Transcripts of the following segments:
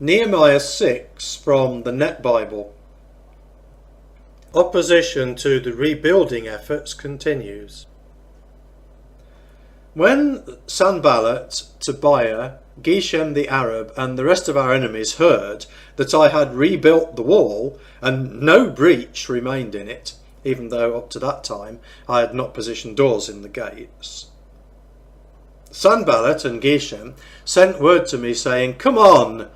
Nehemiah 6 from the Net Bible. Opposition to the rebuilding efforts continues. When Sanballat, Tobiah, Geshem the Arab and the rest of our enemies heard that I had rebuilt the wall and no breach remained in it, even though up to that time I had not positioned doors in the gates, Sanballat and Geshem sent word to me saying, "Come on,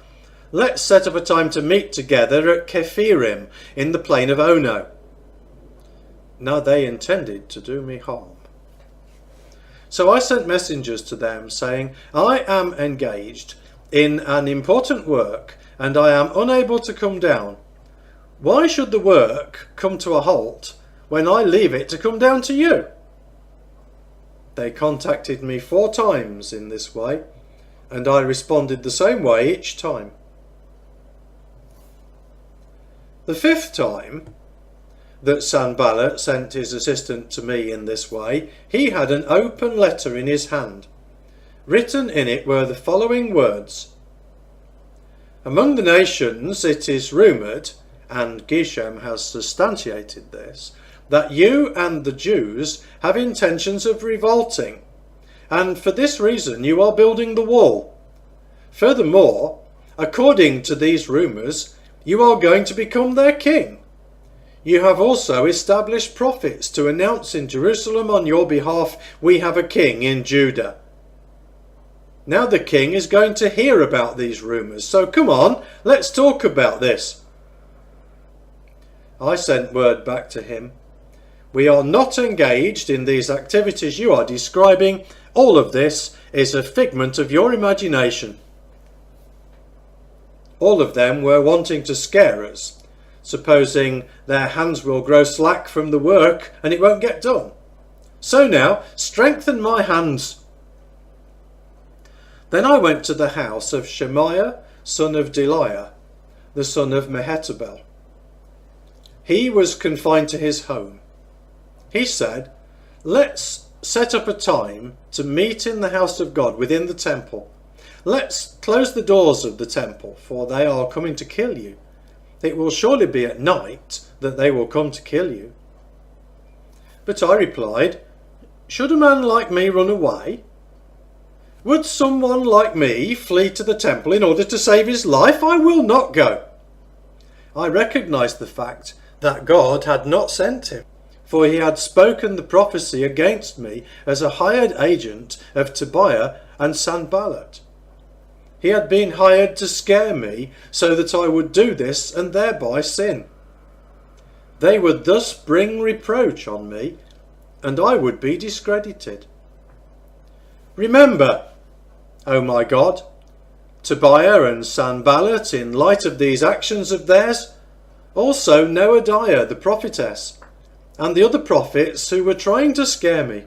let's set up a time to meet together at Kephirim in the plain of Ono." Now they intended to do me harm. So I sent messengers to them saying, "I am engaged in an important work and I am unable to come down. Why should the work come to a halt when I leave it to come down to you?" They contacted me 4 times in this way, and I responded the same way each time. The 5th time that Sanballat sent his assistant to me in this way, he had an open letter in his hand. Written in it were the following words: "Among the nations it is rumoured," and Geshem has substantiated this, "that you and the Jews have intentions of revolting, and for this reason you are building the wall. Furthermore, according to these rumours, you are going to become their king. You have also established prophets to announce in Jerusalem on your behalf, 'We have a king in Judah.' Now the king is going to hear about these rumours, so come on, let's talk about this." I sent word back to him, "We are not engaged in these activities you are describing. All of this is a figment of your imagination." All of them were wanting to scare us, supposing their hands will grow slack from the work and it won't get done. So now, strengthen my hands. Then I went to the house of Shemaiah, son of Deliah, the son of Mehetabel. He was confined to his home. He said, "Let's set up a time to meet in the house of God within the temple. Let's close the doors of the temple, for they are coming to kill you. It will surely be at night that they will come to kill you." But I replied, "Should a man like me run away? Would someone like me flee to the temple in order to save his life? I will not go." I recognized the fact that God had not sent him, for he had spoken the prophecy against me as a hired agent of Tobiah and Sanballat. He had been hired to scare me so that I would do this and thereby sin. They would thus bring reproach on me, and I would be discredited. Remember, O my God, Tobiah and Sanballat in light of these actions of theirs, also Noadiah the prophetess, and the other prophets who were trying to scare me.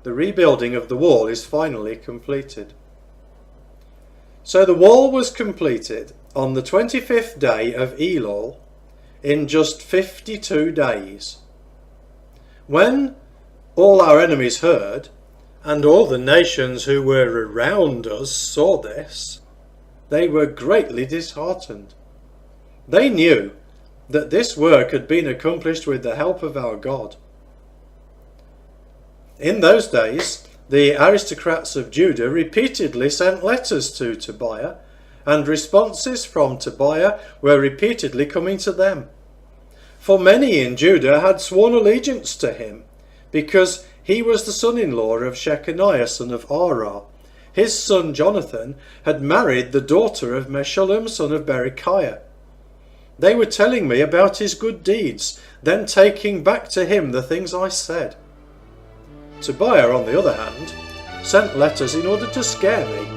The rebuilding of the wall is finally completed. So the wall was completed on the 25th day of Elul in just 52 days. When all our enemies heard, and all the nations who were around us saw this, they were greatly disheartened. They knew that this work had been accomplished with the help of our God. In those days, the aristocrats of Judah repeatedly sent letters to Tobiah, and responses from Tobiah were repeatedly coming to them. For many in Judah had sworn allegiance to him, because he was the son-in-law of Shechaniah, son of Arah. His son Jonathan had married the daughter of Meshullam, son of Berechiah. They were telling me about his good deeds, then taking back to him the things I said. Tobiah, on the other hand, sent letters in order to scare me,